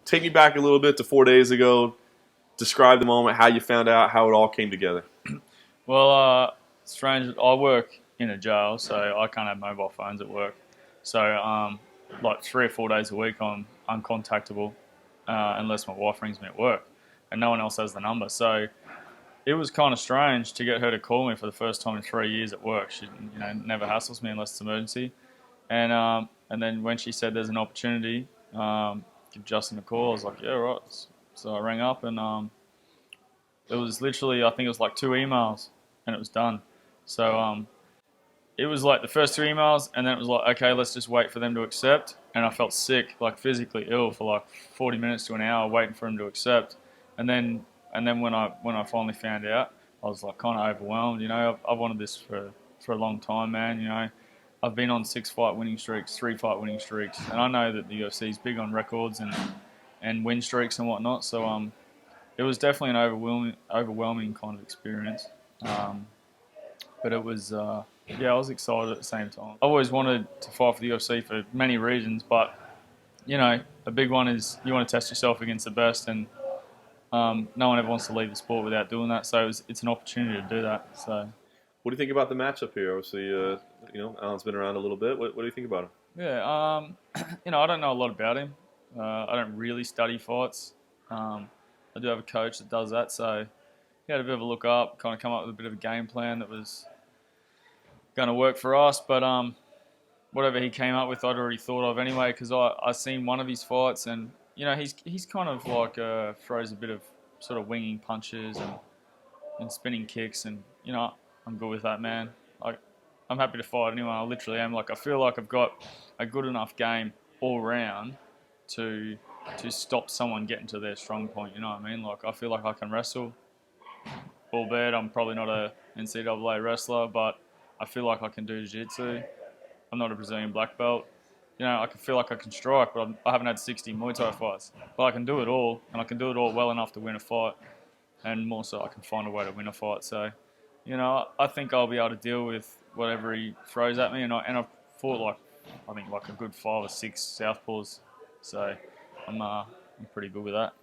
take me back a little bit to 4 days ago. Describe the moment, how you found out, how it all came together. Well, strange. I work in a jail, so I can't have mobile phones at work. So, like 3 or 4 days a week, I'm uncontactable unless my wife rings me at work, and no one else has the number. So it was kind of strange to get her to call me for the first time in 3 years at work. She, never hassles me unless it's emergency. And then when she said there's an opportunity, give Justin a call, I was like, yeah, right. So I rang up and it was literally, I think it was like 2 emails and it was done. So it was like the first 2 emails and then it was like, okay, let's just wait for them to accept. And I felt sick, like physically ill for like 40 minutes to an hour waiting for them to accept. And then when I finally found out, I was like kind of overwhelmed. I've wanted this for a long time, man. I've been on 6 fight winning streaks, 3 fight winning streaks, and I know that the UFC is big on records and win streaks and whatnot. So it was definitely an overwhelming kind of experience. But it was yeah, I was excited at the same time. I always wanted to fight for the UFC for many reasons, but a big one is you want to test yourself against the best, and no one ever wants to leave the sport without doing that. So it's an opportunity to do that. So. What do you think about the matchup here? Obviously, Alan's been around a little bit. What do you think about him? Yeah, I don't know a lot about him. I don't really study fights. I do have a coach that does that, so he had a bit of a look up, kind of come up with a bit of a game plan that was going to work for us. But whatever he came up with, I'd already thought of anyway, because I seen one of his fights, and he's kind of like throws a bit of sort of winging punches and spinning kicks, and I'm good with that, man. I'm happy to fight anyone. I literally am. I feel like I've got a good enough game all round to stop someone getting to their strong point. You know what I mean? I feel like I can wrestle. Albeit I'm probably not a NCAA wrestler, but I feel like I can do jiu-jitsu. I'm not a Brazilian black belt. I can feel like I can strike, but I haven't had 60 Muay Thai fights. But I can do it all, and I can do it all well enough to win a fight, and more so I can find a way to win a fight. So, I think I'll be able to deal with whatever he throws at me, and I've fought I think a good 5 or 6 southpaws, so I'm pretty good with that.